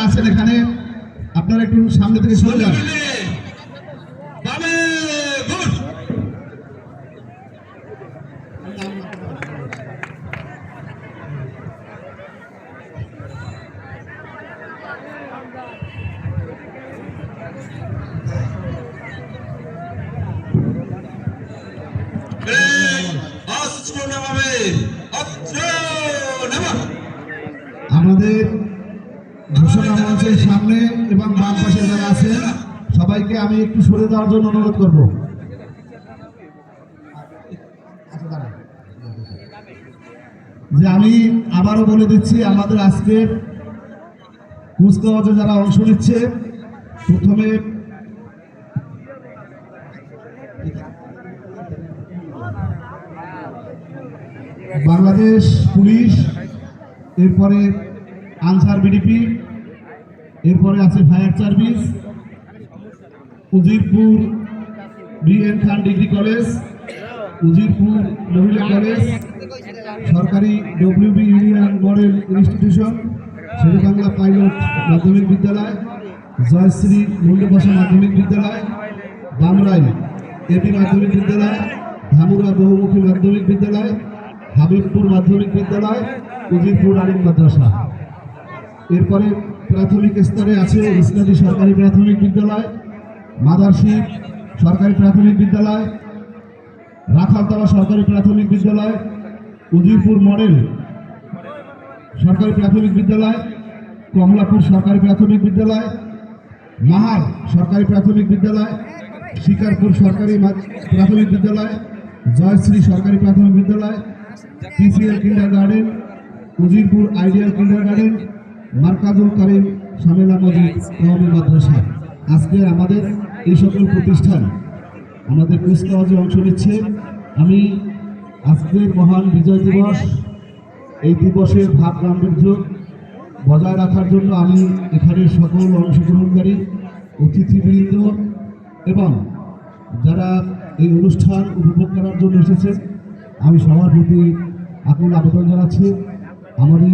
আছেন এখানে আপনারা একটু সামনে থেকে সরে যান। আমাদের ঘোষণা মঞ্চের সামনে এবং বাম পাশে যারা আছেন সবাইকে আমি একটু সরে যাওয়ার জন্য অনুরোধ করব। যে আমি আবারও বলে দিচ্ছি, আমাদের আজকের কুচকাওয়াজে যারা অংশ নিচ্ছে, প্রথমে বাংলাদেশ পুলিশ, এরপরে আনসার বিডিপি, এরপরে আছে fire service, Uzirpur BN Khan degree college, Uzirpur মহিলা কলেজ, সরকারি WB union model institution, Sherebangla pilot মাধ্যমিক বিদ্যালয়, জয়শ্রী মুন্ডভাষা মাধ্যমিক বিদ্যালয়, বামরাইল এপি মাধ্যমিক বিদ্যালয়, ধামুরা বহুমুখী মাধ্যমিক বিদ্যালয়, হাবিবপুর মাধ্যমিক বিদ্যালয়, উজিরপুর আলিম মাদ্রাসা। এরপরে প্রাথমিক স্তরে আছে ইসলামী সরকারি প্রাথমিক বিদ্যালয়, মাদারশিব সরকারি প্রাথমিক বিদ্যালয়, রাখালতলা সরকারি প্রাথমিক বিদ্যালয়, উজিরপুর মডেল সরকারি প্রাথমিক বিদ্যালয়, কমলাপুর সরকারি প্রাথমিক বিদ্যালয়, মাহার সরকারি প্রাথমিক বিদ্যালয়, শিকারপুর সরকারি প্রাথমিক বিদ্যালয়, জয়শ্রী সরকারি প্রাথমিক বিদ্যালয়, পিসিএল কিন্ডার গার্ডেন, উজিরপুর আইডিয়াল কিন্ডার গার্ডেন, মার্কাজুল করিম শামিলা মজিদ কওমি মাদ্রাসা। আজকে আমাদের এই সকল প্রতিষ্ঠান আমাদের কুচকাওয়াজে অংশ নিচ্ছে। আমি আজকের মহান বিজয় দিবস, এই দিবসের ভাব গাম্ভীর্য বজায় রাখার জন্য আমি এখানে সকল অংশগ্রহণকারী অতিথিবৃন্দ এবং যারা এই অনুষ্ঠান উপভোগ করার জন্য এসেছেন, আমি সবার প্রতি আকুল আবেদন জানাচ্ছি। আমাদের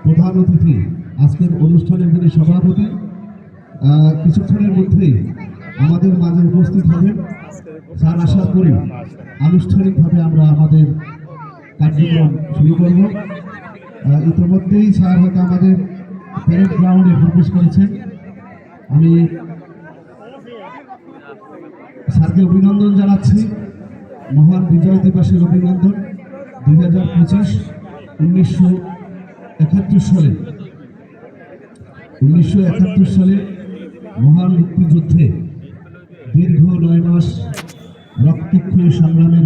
প্রধান অতিথি, আজকের অনুষ্ঠানের যিনি সভাপতি, কিছুক্ষণের মধ্যেই আমাদের মাঝে উপস্থিত হবেন। স্যার আশা করি আনুষ্ঠানিকভাবে আমরা আমাদের কার্যক্রম শুরু করব। ইতিমধ্যেই স্যার হয়তো আমাদের প্যারেড গ্রাউন্ডে প্রবেশ করেছেন। আমি স্যারকে অভিনন্দন জানাচ্ছি। মহান বিজয় দিবসের অভিনন্দন। 2025 1971 সালে মহান মুক্তিযুদ্ধে দীর্ঘ 9 মাস রক্তক্ষয়ী সংগ্রামে